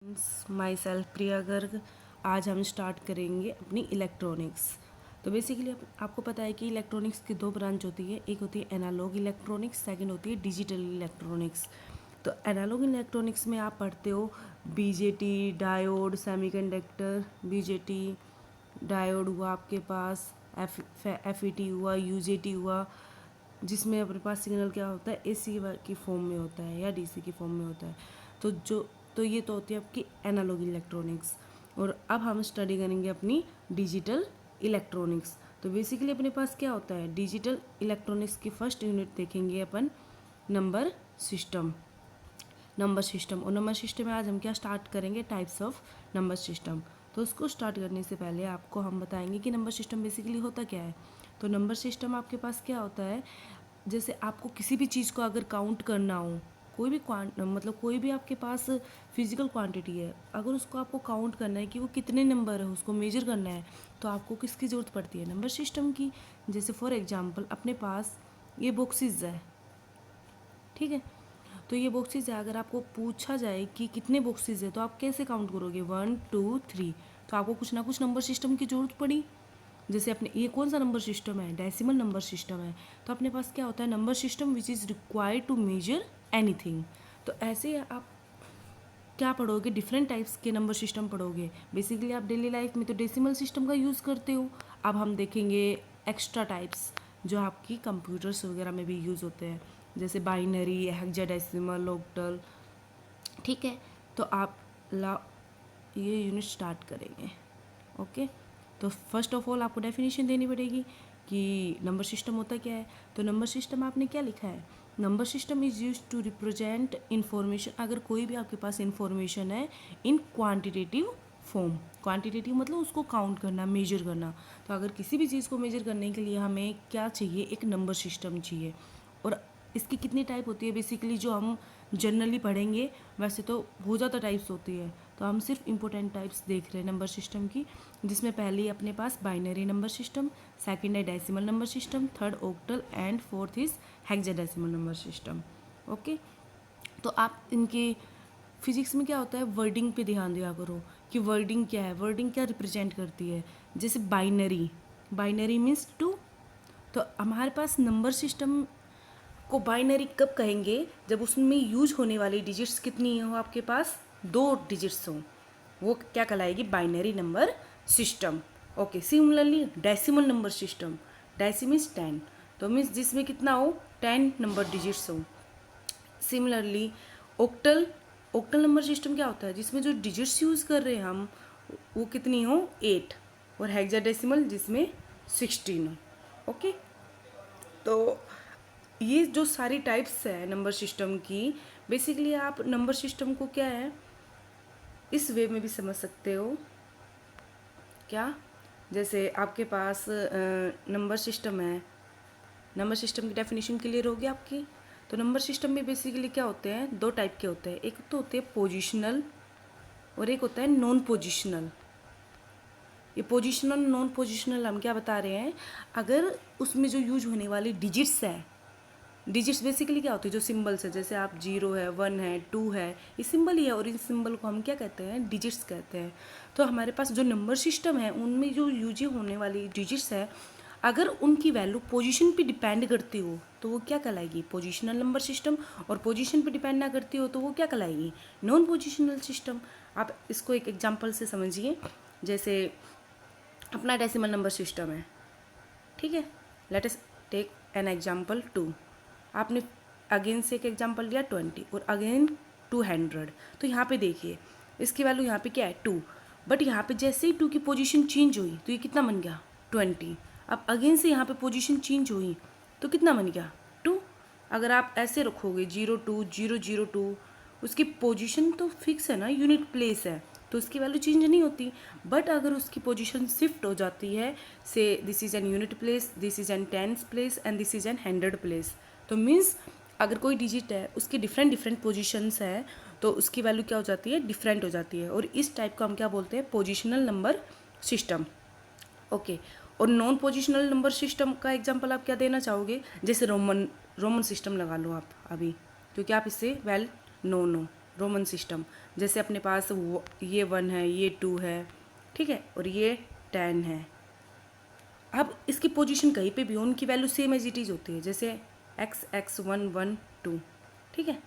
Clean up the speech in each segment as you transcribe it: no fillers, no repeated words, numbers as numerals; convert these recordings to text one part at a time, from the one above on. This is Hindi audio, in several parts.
माई सेल्फ प्रिया गर्ग। आज हम स्टार्ट करेंगे अपनी इलेक्ट्रॉनिक्स। तो बेसिकली आपको पता है कि इलेक्ट्रॉनिक्स की दो ब्रांच होती है, एक होती है एनालॉग इलेक्ट्रॉनिक्स, सेकंड होती है डिजिटल इलेक्ट्रॉनिक्स। तो एनालॉग इलेक्ट्रॉनिक्स में आप पढ़ते हो BJT, diode, semiconductor, BJT diode हुआ आपके पास, एफईटी हुआ, यूजेटी हुआ, जिसमें अपने पास सिग्नल क्या होता है, एसी की फॉर्म में होता है या डीसी की फॉर्म में होता है। तो ये तो होती है आपकी एनालॉग इलेक्ट्रॉनिक्स। और अब हम स्टडी करेंगे अपनी डिजिटल इलेक्ट्रॉनिक्स। तो बेसिकली अपने पास क्या होता है, डिजिटल इलेक्ट्रॉनिक्स की फर्स्ट यूनिट देखेंगे अपन नंबर सिस्टम। नंबर सिस्टम और नंबर सिस्टम में आज हम क्या स्टार्ट करेंगे, टाइप्स ऑफ नंबर सिस्टम। तो उसको स्टार्ट करने से पहले आपको हम बताएंगे कि नंबर सिस्टम बेसिकली होता क्या है। तो नंबर सिस्टम आपके पास क्या होता है, जैसे आपको किसी भी चीज़ को अगर काउंट करना हो, कोई भी कोई भी आपके पास फिजिकल क्वांटिटी है, अगर उसको आपको काउंट करना है कि वो कितने नंबर है, उसको मेजर करना है, तो आपको किसकी ज़रूरत पड़ती है, नंबर सिस्टम की। जैसे फॉर एग्जांपल अपने पास ये बॉक्सेस है, ठीक है। तो ये बॉक्सेस है, अगर आपको पूछा जाए कि कितने बॉक्सेस है तो आप कैसे काउंट करोगे, 1 2 3। तो आपको कुछ ना कुछ नंबर सिस्टम की ज़रूरत पड़ी। जैसे अपने ये कौन सा नंबर सिस्टम है, डेसिमल नंबर सिस्टम है। तो अपने पास क्या होता है, number system which is required to measure anything. तो ऐसे आप क्या पढ़ोगे, डिफरेंट टाइप्स के नंबर सिस्टम पढ़ोगे। बेसिकली आप डेली लाइफ में तो डेसिमल सिस्टम का यूज़ करते हो। अब हम देखेंगे एक्स्ट्रा टाइप्स जो आपकी कंप्यूटर्स वगैरह में भी यूज़ होते हैं, जैसे बाइनरी, हेक्साडेसिमल, ऑक्टल, ठीक है। तो आप ये यूनिट स्टार्ट करेंगे, ओके। तो फर्स्ट ऑफ ऑल आपको डेफिनेशन देनी पड़ेगी कि नंबर सिस्टम होता क्या है। तो नंबर सिस्टम आपने क्या लिखा है, number system is use to represent information. अगर कोई भी आपके पास इंफॉर्मेशन है इन क्वांटिटेटिव फॉर्म, क्वांटिटेटिव मतलब उसको काउंट करना, मेजर करना। तो अगर किसी भी चीज़ को मेजर करने के लिए हमें क्या चाहिए, एक नंबर सिस्टम चाहिए। और इसकी कितनी टाइप होती है, बेसिकली जो हम जनरली पढ़ेंगे, वैसे तो बहुत ज़्यादा टाइप्स होती है, तो हम सिर्फ इंपॉर्टेंट टाइप्स देख रहे हैं नंबर सिस्टम की, जिसमें पहले अपने पास बाइनरी नंबर सिस्टम, सेकंड है decimal number system, third octal and fourth is hexadecimal number system, okay. तो आप इनके फिजिक्स में क्या होता है, वर्डिंग पे ध्यान दिया करो कि वर्डिंग क्या है, वर्डिंग क्या रिप्रेजेंट करती है। जैसे बाइनरी, बाइनरी मीन्स टू। तो हमारे पास नंबर सिस्टम को बाइनरी कब कहेंगे, जब उसमें यूज होने वाली डिजिट्स कितनी हो, आपके पास 2 डिजिट्स हों, वो क्या कहलाएगी, binary number system, okay. Similarly decimal number system, deci means 10, तो मीन्स जिसमें कितना हो, 10 नंबर डिजिट्स हो। Similarly octal, octal number system क्या होता है, जिसमें जो डिजिट्स यूज़ कर रहे हैं हम वो कितनी हो, 8। और हेक्साडेसिमल जिसमें 16 हो, ओके। तो ये जो सारी टाइप्स है नंबर सिस्टम की, बेसिकली आप नंबर सिस्टम को क्या है इस वे में भी समझ सकते हो, क्या, जैसे आपके पास नंबर सिस्टम है, नंबर सिस्टम की डेफिनेशन क्लियर होगी आपकी। तो नंबर सिस्टम में बेसिकली क्या होते हैं, 2 टाइप के होते हैं, एक तो होते हैं पोजिशनल और एक होता है नॉन पोजिशनल। ये पोजिशनल नॉन पोजिशनल हम क्या बता रहे हैं, अगर उसमें जो यूज होने वाली डिजिट्स है, डिजिट्स बेसिकली क्या होती है, जो सिंबल्स है, जैसे आप 0 है, 1 है, 2 है, ये सिंबल ही है, और इन सिंबल को हम क्या कहते हैं, डिजिट्स कहते हैं। तो हमारे पास जो नंबर सिस्टम है उनमें जो यूज होने वाली डिजिट्स है, अगर उनकी वैल्यू पोजीशन पे डिपेंड करती हो तो वो क्या कहलाएगी, पोजिशनल नंबर सिस्टम। और पोजीशन पे डिपेंड ना करती हो तो वो क्या कहलाएगी, नॉन पोजिशनल सिस्टम। आप इसको एक एग्जांपल से समझिए, जैसे अपना डेसिमल नंबर सिस्टम है, ठीक है। Let us take an example 2। आपने अगेन से एक एग्जांपल लिया 20 और अगेन 200। तो यहाँ पे देखिए इसकी वैल्यू यहाँ पे क्या है, 2, बट यहाँ पे जैसे ही 2 की पोजीशन चेंज हुई तो ये कितना बन गया, 20। अब अगेन से यहाँ पे पोजीशन चेंज हुई तो कितना बन गया, 2। अगर आप ऐसे रखोगे 0 2 0 0 2, उसकी पोजीशन तो फिक्स है ना, यूनिट प्लेस है, तो उसकी वैल्यू चेंज नहीं होती। बट अगर उसकी पोजीशन शिफ्ट हो जाती है, से this is an unit place, this is an tens place and this is an 100 place, तो मीन्स अगर कोई डिजिट है उसकी डिफरेंट डिफरेंट पोजीशंस है तो उसकी वैल्यू क्या हो जाती है, डिफरेंट हो जाती है। और इस टाइप को हम क्या बोलते हैं, पोजिशनल नंबर सिस्टम, ओके। और नॉन पोजिशनल नंबर सिस्टम का एग्जांपल आप क्या देना चाहोगे, जैसे रोमन सिस्टम लगा लो आप अभी, क्योंकि आप इससे वेल नोन हो, रोमन सिस्टम। जैसे अपने पास ये 1 है, ये 2 है, ठीक है, और ये 10 है। अब इसकी पोजीशन कहीं पे भी हो, उनकी value same as it is होती है, जैसे x 1 1 2, ठीक है।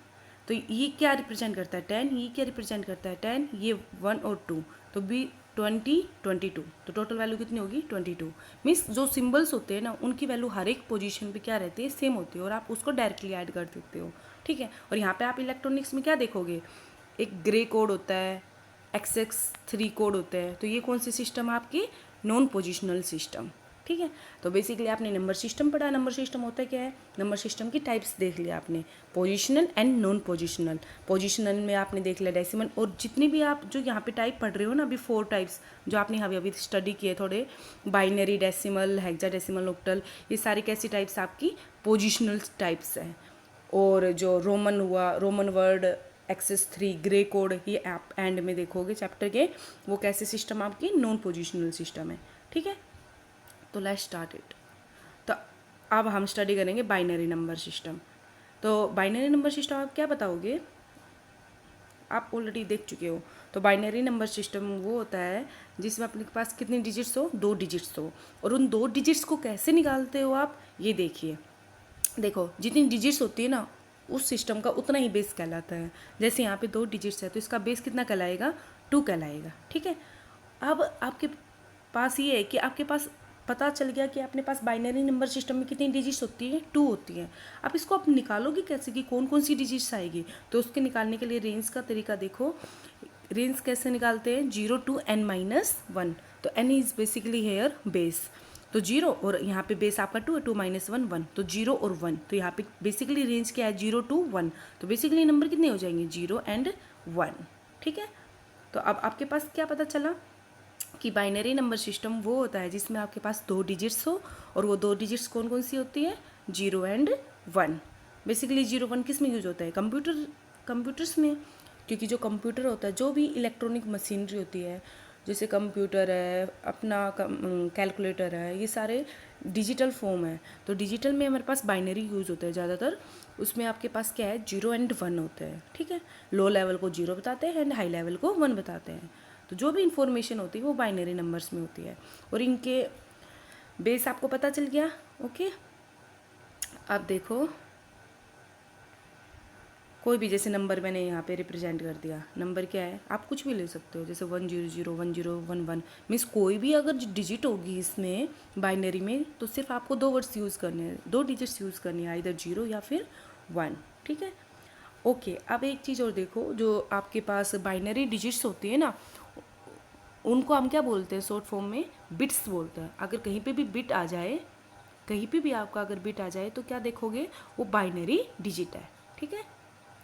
तो ये क्या रिप्रेजेंट करता है 10, ये क्या रिप्रेजेंट करता है 10, ये 1 और 2, तो भी 20 22, तो टोटल वैल्यू कितनी होगी 22। मीन्स जो सिंबल्स होते हैं ना उनकी वैल्यू हर एक पोजीशन पे क्या रहती है, सेम होती है, और आप उसको डायरेक्टली ऐड कर सकते हो, ठीक है। और यहाँ पे आप इलेक्ट्रॉनिक्स में क्या देखोगे, एक ग्रे कोड होता है, XX3 कोड होते हैं, तो ये कौन से सिस्टम आपकी, नॉन पोजिशनल सिस्टम, ठीक है। तो बेसिकली आपने नंबर सिस्टम पढ़ा। नंबर सिस्टम होता है क्या है, नंबर सिस्टम की टाइप्स देख लिया आपने, positional and non positional. Positional में आपने देख लिया डेसिमल, और जितनी भी आप जो यहाँ पे टाइप पढ़ रहे हो ना, अभी 4 टाइप्स जो आपने अभी स्टडी किए थोड़े, बाइनरी, डेसिमल, हेक्साडेसिमल, ऑक्टल, ये सारी कैसी टाइप्स आपकी पोजिशनल टाइप्स हैं। और जो रोमन हुआ, Roman word, XX3, grey code, ये आप एंड में देखोगे चैप्टर के, वो कैसे सिस्टम आपकी नॉन पोजिशनल सिस्टम है, ठीक है। तो लेट्स स्टार्ट इट। तो अब हम स्टडी करेंगे बाइनरी नंबर सिस्टम। तो बाइनरी नंबर सिस्टम आप क्या बताओगे, आप ऑलरेडी देख चुके हो। तो बाइनरी नंबर सिस्टम वो होता है जिसमें अपने पास कितनी डिजिट्स हो, 2 डिजिट्स हो, और उन 2 डिजिट्स को कैसे निकालते हो आप, ये देखिए। देखो जितनी डिजिट्स होती है ना उस सिस्टम का उतना ही बेस कहलाता है। जैसे यहाँ पे 2 डिजिट्स है तो इसका बेस कितना कहलाएगा, 2 कहलाएगा, ठीक है। अब आपके पास ये है कि आपके पास पता चल गया कि अपने पास बाइनरी नंबर सिस्टम में कितनी डिजिट्स होती है, 2 होती हैं। अब इसको आप निकालोगे कैसे कि कौन कौन सी डिजिट्स आएगी, तो उसके निकालने के लिए रेंज का तरीका देखो। रेंज कैसे निकालते हैं, 0 to n - 1। तो n is basically here base, तो 0 और यहाँ पे बेस आपका 2 है, 2 - 1 1, तो 0 और 1। तो यहाँ पे बेसिकली रेंज क्या है, 0 to 1। तो बेसिकली नंबर कितने हो जाएंगे, 0 and 1, ठीक है। तो अब आपके पास क्या पता चला कि बाइनरी नंबर सिस्टम वो होता है जिसमें आपके पास 2 डिजिट्स हो, और वो 2 डिजिट्स कौन कौन सी होती है, 0 and 1। बेसिकली 0 1 किस में यूज होता है, कंप्यूटर्स में, क्योंकि जो कंप्यूटर होता है, जो भी इलेक्ट्रॉनिक मशीनरी होती है, जैसे कंप्यूटर है, अपना कैलकुलेटर है, ये सारे डिजिटल फॉर्म है। तो डिजिटल में हमारे पास बाइनरी यूज़ होता है ज़्यादातर। उसमें आपके पास क्या है, 0 and 1 होते हैं, ठीक है। लो लेवल को 0 बताते हैं एंड हाई लेवल को 1 बताते हैं। तो जो भी इंफॉर्मेशन होती है वो बाइनरी नंबर्स में होती है, और इनके बेस आपको पता चल गया, ओके। अब देखो कोई भी जैसे नंबर मैंने यहाँ पे रिप्रेजेंट कर दिया, नंबर क्या है, आप कुछ भी ले सकते हो, जैसे 1 0 0 1 0 1 1, मीन्स कोई भी अगर डिजिट होगी इसमें बाइनरी में, तो सिर्फ आपको 2 वर्ड्स यूज़ करने हैं, 2 डिजिट्स यूज़ करनी है, इधर 0 या फिर 1, ठीक है, ओके। अब एक चीज़ और देखो, जो आपके पास बाइनरी डिजिट्स होती है ना, उनको हम क्या बोलते हैं, शॉर्ट फॉर्म में बिट्स बोलते हैं। अगर कहीं पे भी बिट आ जाए, कहीं पे भी आपका अगर बिट आ जाए, तो क्या देखोगे, वो बाइनरी डिजिट है, ठीक है।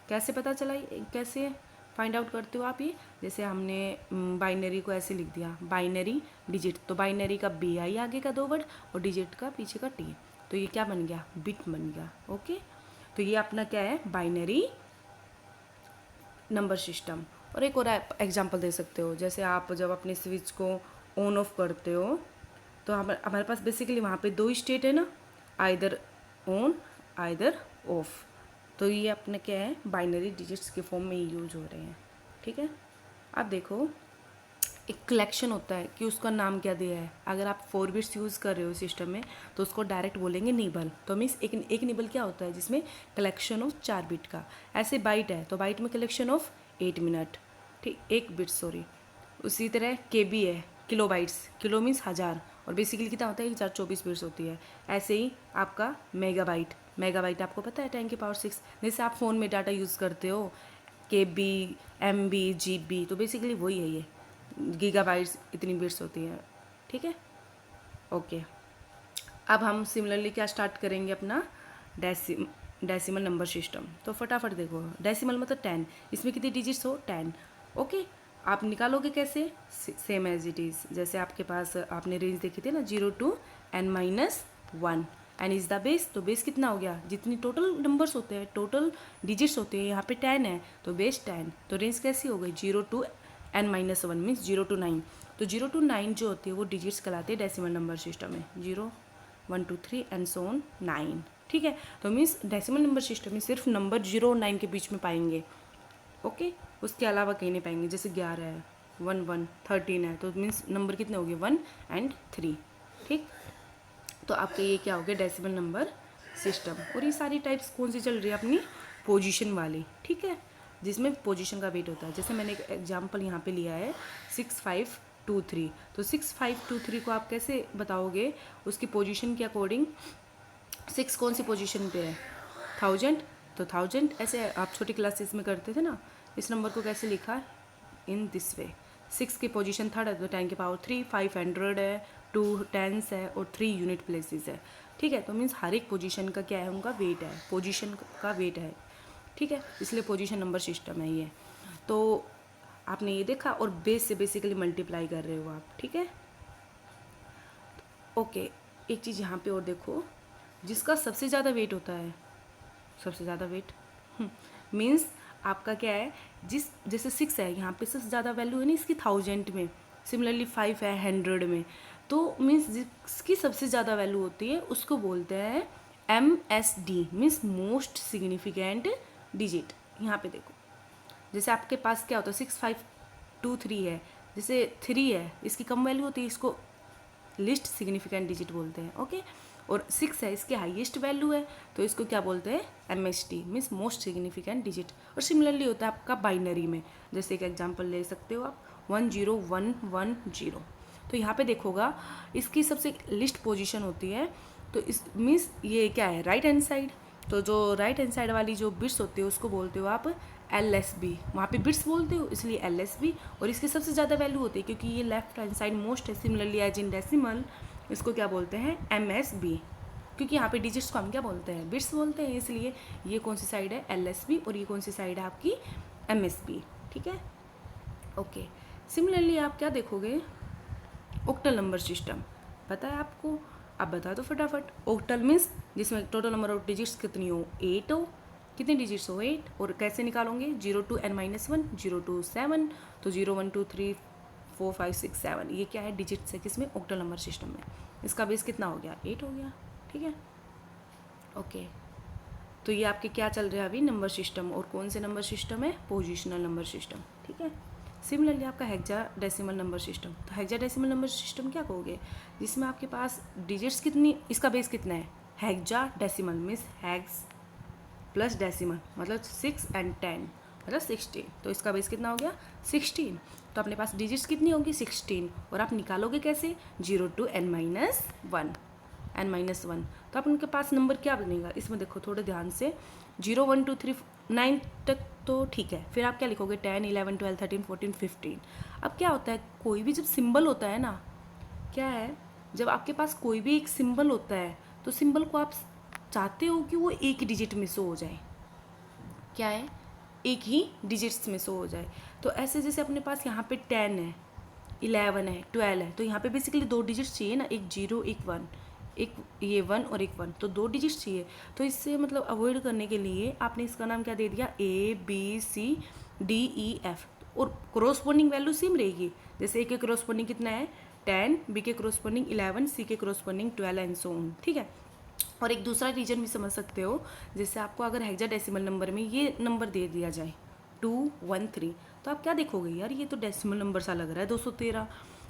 कैसे पता चला, कैसे फाइंड आउट करते हो आप ये, जैसे हमने बाइनरी को ऐसे लिख दिया, बाइनरी डिजिट, तो बाइनरी का BI आगे का 2 वर्ड और डिजिट का पीछे का T, तो ये क्या बन गया, बिट बन गया, ओके। तो ये अपना क्या है, बाइनरी नंबर सिस्टम। और एक और एग्जांपल दे सकते हो, जैसे आप जब अपने स्विच को ऑन ऑफ करते हो, तो हमारे पास बेसिकली वहाँ पे 2 स्टेट है ना, आइदर ऑन आइदर ऑफ। तो ये अपने क्या है, बाइनरी डिजिट्स के फॉर्म में यूज हो रहे हैं, ठीक है। अब देखो एक कलेक्शन होता है कि उसका नाम क्या दिया है। अगर आप 4 बिट्स यूज़ कर रहे हो सिस्टम में, तो उसको डायरेक्ट बोलेंगे निबल। तो मीन्स एक निबल क्या होता है, जिसमें कलेक्शन ऑफ 4 बिट का। ऐसे बाइट है तो बाइट में कलेक्शन ऑफ 8 मिनट, ठीक, 1 बिट सॉरी। उसी तरह KB है, किलो बाइट्स, किलो मीन्स 1000, और बेसिकली कितना होता है, 1024 बिट्स होती है। ऐसे ही आपका मेगाबाइट आपको पता है 10 की पावर 6। जैसे आप फ़ोन में डाटा यूज़ करते हो, KB, MB, GB, तो बेसिकली वही है, ये गीगाबाइट्स इतनी बिट्स होती है, ठीक है, ओके। अब हम सिमिलरली क्या स्टार्ट करेंगे, अपना डेसिमल नंबर सिस्टम। तो फटाफट देखो, डेसिमल मतलब 10, इसमें कितनी डिजिट्स हो, 10, ओके। आप निकालोगे कैसे, सेम एज इट इज़, जैसे आपके पास आपने रेंज देखी थी ना, 0 to n - 1, n is the base. तो बेस कितना हो गया, जितनी टोटल नंबर्स होते हैं, टोटल डिजिट्स होते हैं, यहाँ पे 10 है तो बेस 10। तो रेंज कैसी हो गई, 0 to n - 1 मीन्स 0 to 9। तो 0 to 9 जो होती है वो डिजिट्स कहलाती है डेसिमल नंबर सिस्टम में, 0 1 2 3 एंड सो ऑन 9, ठीक है। तो मीन्स डेसिमल नंबर सिस्टम में सिर्फ नंबर 0 और 9 के बीच में पाएंगे, ओके, उसके अलावा कहीं नहीं पाएंगे। जैसे 11 है, 1 1 13 है, तो मीन्स नंबर कितने हो गए 1 और 3। ठीक, तो आपके ये क्या हो गया डेसिमल नंबर सिस्टम। और ये सारी टाइप्स कौन सी चल रही है अपनी पोजीशन वाली, ठीक है, जिसमें पोजीशन का वेट होता है। जैसे मैंने एक एग्जांपल यहाँ पे लिया है 6523, तो 6523 को आप कैसे बताओगे उसकी पोजीशन के अकॉर्डिंग। 6 कौन सी पोजीशन पे है 1000, तो 1000 ऐसे आप छोटी क्लासेस में करते थे ना। इस नंबर को कैसे लिखा इन दिस वे, 6 की पोजीशन थर्ड है तो 10 की पावर 3, 500 है, 2 टेंस है और 3 यूनिट प्लेसेस है। ठीक है, तो मीन्स हर एक पोजीशन का क्या है, उनका वेट है, पोजीशन का वेट है। ठीक है, इसलिए पोजीशन नंबर सिस्टम है ये। तो आपने ये देखा, और बेस से बेसिकली मल्टीप्लाई कर रहे हो आप। ठीक है, ओके, एक चीज़ यहाँ पे और देखो, जिसका सबसे ज़्यादा वेट होता है, सबसे ज़्यादा वेट मीन्स आपका क्या है, जैसे 6 है यहाँ पे सबसे ज़्यादा वैल्यू है ना इसकी 1000 में, सिमिलरली 5 है 100 में, तो मीन्स जिसकी सबसे ज़्यादा वैल्यू होती है उसको बोलते हैं MSD, means most significant digit. यहाँ पे देखो, जैसे आपके पास क्या होता है 6523 है, जैसे 3 है इसकी कम वैल्यू होती है, इसको लिस्ट सिग्निफिकेंट डिजिट बोलते हैं। ओके, और 6 है इसकी हाईएस्ट वैल्यू है, तो इसको क्या बोलते हैं MSD, means most significant digit. और सिमिलरली होता है आपका बाइनरी में, जैसे एक एग्जांपल ले सकते हो आप 10110। तो यहाँ पे देखोगा इसकी सबसे लिस्ट पोजीशन होती है, तो इस मीन्स ये क्या है राइट हैंड साइड, तो जो राइट हैंड साइड वाली जो बिट्स होती है उसको बोलते हो आप LSB, वहाँ पे बिट्स बोलते हो इसलिए LSB। और इसकी सबसे ज़्यादा वैल्यू होती है क्योंकि ये लेफ्ट हैंड साइड मोस्ट है, सिमिलरली एज इन डेसिमल इसको क्या बोलते हैं MSB, क्योंकि यहाँ पे डिजिट्स को हम क्या बोलते हैं बिट्स बोलते हैं, इसलिए ये कौन सी साइड है LSB और ये कौन सी साइड है आपकी MSB। ठीक है, ओके, सिमिलरली आप क्या देखोगे ऑक्टल नंबर सिस्टम, पता है आपको, आप बता दो फटाफट। ऑक्टल मीन्स जिसमें टोटल नंबर ऑफ डिजिट्स कितनी हो 8 हो, कितने डिजिट्स हो 8, और कैसे निकालोगे 0 to n-1, 0 to 7, तो 0 1 2 3 4 5 6 7, ये क्या है डिजिट्स है किसमें ऑक्टल नंबर सिस्टम में। इसका बेस कितना हो गया 8 हो गया। ठीक है, ओके, तो ये आपके क्या चल रहा है अभी नंबर सिस्टम, और कौन से नंबर सिस्टम है पोजिशनल नंबर सिस्टम। ठीक है, सिमिलरली आपका हेक्साडेसिमल नंबर सिस्टम, तो हेक्साडेसिमल नंबर सिस्टम क्या कहोगे, जिसमें आपके पास डिजिट्स कितनी, इसका बेस कितना है hexadecimal means hex plus decimal मतलब 6 और 10 मतलब 16, तो इसका बेस कितना हो गया 16। तो अपने पास डिजिट्स कितनी होंगी 16, और आप निकालोगे कैसे 0 to n-1, n-1, तो आप उनके पास नंबर क्या बनेगा, इसमें देखो थोड़े ध्यान से 0 1 2 3 9 तक तो ठीक है, फिर आप क्या लिखोगे 10 11 12 13 14 15। अब क्या होता है कोई भी जब सिंबल होता है ना, क्या है जब आपके पास कोई भी एक सिंबल होता है तो सिंबल को आप चाहते हो कि वो एक डिजिट में शो हो जाए, क्या है एक ही डिजिट्स में शो हो जाए। तो ऐसे जैसे अपने पास यहाँ पे 10 है 11 है 12 है, तो यहाँ पे बेसिकली 2 डिजिट्स चाहिए ना, एक 0 एक 1, एक ये 1 और एक 1, तो 2 डिजिट्स चाहिए। तो इससे मतलब अवॉइड करने के लिए आपने इसका नाम क्या दे दिया ABCDEF, और कोरोस्पोंडिंग वैल्यू सेम रहेगी, जैसे A के कोरोस्पोंडिंग कितना है 10, B के कोरोस्पोंडिंग 11, C के कोरोस्पोंडिंग 12 एंड सो ऑन। ठीक है, और एक दूसरा रीजन भी समझ सकते हो, जैसे आपको अगर हेक्साडेसिमल नंबर में ये नंबर दे दिया जाए 213, तो आप क्या देखोगे यार ये तो डेसिमल नंबर सा लग रहा है 213,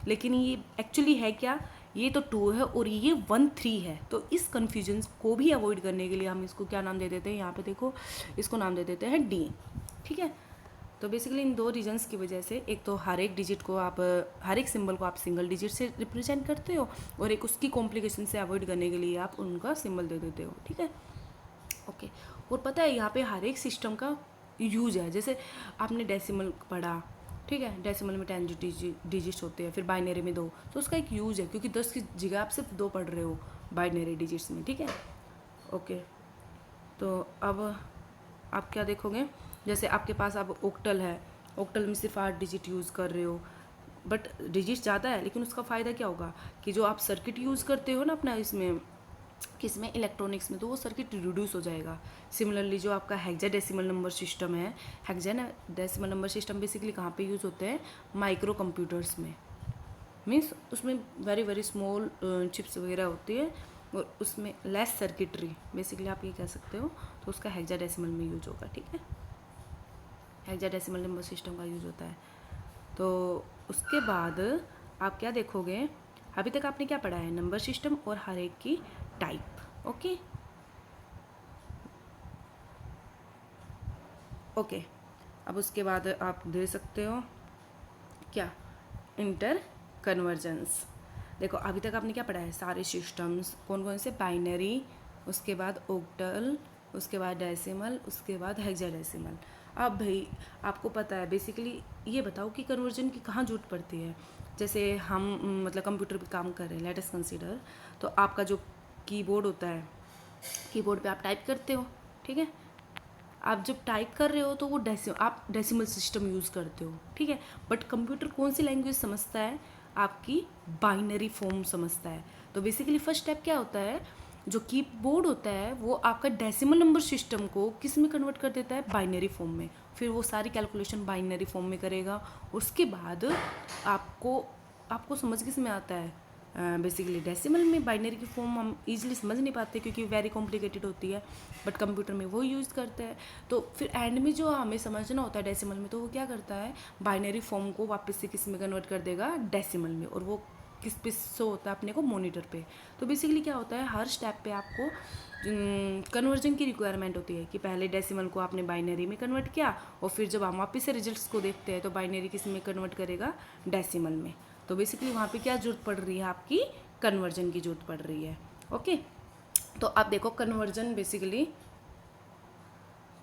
लेकिन ये एक्चुअली है क्या, ये तो 2 है और ये 13 है। तो इस कन्फ्यूजन को भी अवॉइड करने के लिए हम इसको क्या नाम दे देते हैं, यहाँ पे देखो इसको नाम दे देते हैं D। ठीक है, तो बेसिकली इन 2 रीजन्स की वजह से, एक तो हर एक डिजिट को आप हर एक सिंबल को आप सिंगल डिजिट से रिप्रेजेंट करते हो, और एक उसकी कॉम्प्लिकेशन से अवॉइड करने के लिए आप उनका सिंबल दे देते हो। ठीक है, ओके, और पता है यहाँ पे हर एक सिस्टम का यूज है, जैसे आपने डेसिमल पढ़ा, ठीक है, डेसिमल में 10 डिजिट्स होते हैं, फिर बाइनरी में 2, तो उसका एक यूज है क्योंकि 10 की जगह आप सिर्फ 2 पढ़ रहे हो बाइनरी डिजिट्स में। ठीक है, ओके, तो अब आप क्या देखोगे, जैसे आपके पास अब ऑक्टल है, ऑक्टल में सिर्फ 8 डिजिट यूज़ कर रहे हो, बट डिजिट ज़्यादा है, लेकिन उसका फ़ायदा क्या होगा कि जो आप सर्किट यूज़ करते हो ना अपना इसमें किसमें इलेक्ट्रॉनिक्स में, तो वो सर्किट रिड्यूस हो जाएगा। सिमिलरली जो आपका हेक्साडेसिमल नंबर सिस्टम है, हेक्साडेसिमल नंबर सिस्टम बेसिकली कहाँ पे यूज़ होते हैं माइक्रो कंप्यूटर्स में, मीन्स उसमें वेरी वेरी स्मॉल चिप्स वगैरह होती है और उसमें लेस सर्किटरी बेसिकली आप ये कह सकते हो, तो उसका हेक्साडेसिमल में यूज होगा। ठीक है, हेक्साडेसिमल नंबर सिस्टम का यूज़ होता है। तो उसके बाद आप क्या देखोगे, अभी तक आपने क्या पढ़ा है, नंबर सिस्टम और हर एक की टाइप। Okay okay. अब उसके बाद आप दे सकते हो क्या, इंटर कन्वर्जेंस। देखो अभी तक आपने क्या पढ़ा है, सारे सिस्टम्स कौन कौन से, बाइनरी, उसके बाद ओक्टल, उसके बाद डेसिमल, उसके बाद हेक्साडेसिमल। अब भाई आपको पता है बेसिकली, ये बताओ कि कन्वर्जन की कहाँ जरूरत पड़ती है। जैसे हम मतलब कंप्यूटर पे काम कर रहे हैं, लेट अस कंसीडर, तो आपका जो कीबोर्ड होता है, कीबोर्ड पे आप टाइप करते हो, ठीक है। आप जब टाइप कर रहे हो तो वो आप डेसिमल सिस्टम यूज़ करते हो, ठीक है। बट कंप्यूटर कौन सी लैंग्वेज समझता है, आपकी बाइनरी फॉर्म समझता है। तो बेसिकली फर्स्ट स्टेप क्या होता है, जो कीबोर्ड होता है वो आपका डेसिमल नंबर सिस्टम को किस में कन्वर्ट कर देता है, बाइनरी फॉर्म में। फिर वो सारी कैलकुलेशन बाइनरी फॉर्म में करेगा। उसके बाद आपको आपको समझ किस में आता है, बेसिकली डेसिमल में। बाइनरी की फॉर्म हम इजीली समझ नहीं पाते क्योंकि वेरी कॉम्प्लिकेटेड होती है, बट कंप्यूटर में वो यूज़ करते हैं। तो फिर एंड में जो हमें समझना होता है डेसिमल में, तो वो क्या करता है, बाइनरी फॉर्म को वापस से किस में कन्वर्ट कर देगा, डेसिमल में। और वो किस पे शो होता है अपने को, मॉनिटर पे। तो बेसिकली क्या होता है, हर स्टेप पे आपको कन्वर्जन की रिक्वायरमेंट होती है कि पहले डेसिमल को आपने बाइनरी में कन्वर्ट किया, और फिर जब हम वापस से रिजल्ट्स को देखते हैं तो बाइनरी किस में कन्वर्ट करेगा, डेसिमल में। तो बेसिकली वहाँ पे क्या जरूरत पड़ रही है, आपकी कन्वर्जन की जरूरत पड़ रही है। ओके, तो आप देखो कन्वर्जन बेसिकली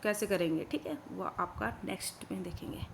कैसे करेंगे, ठीक है, वो आपका नेक्स्ट में देखेंगे।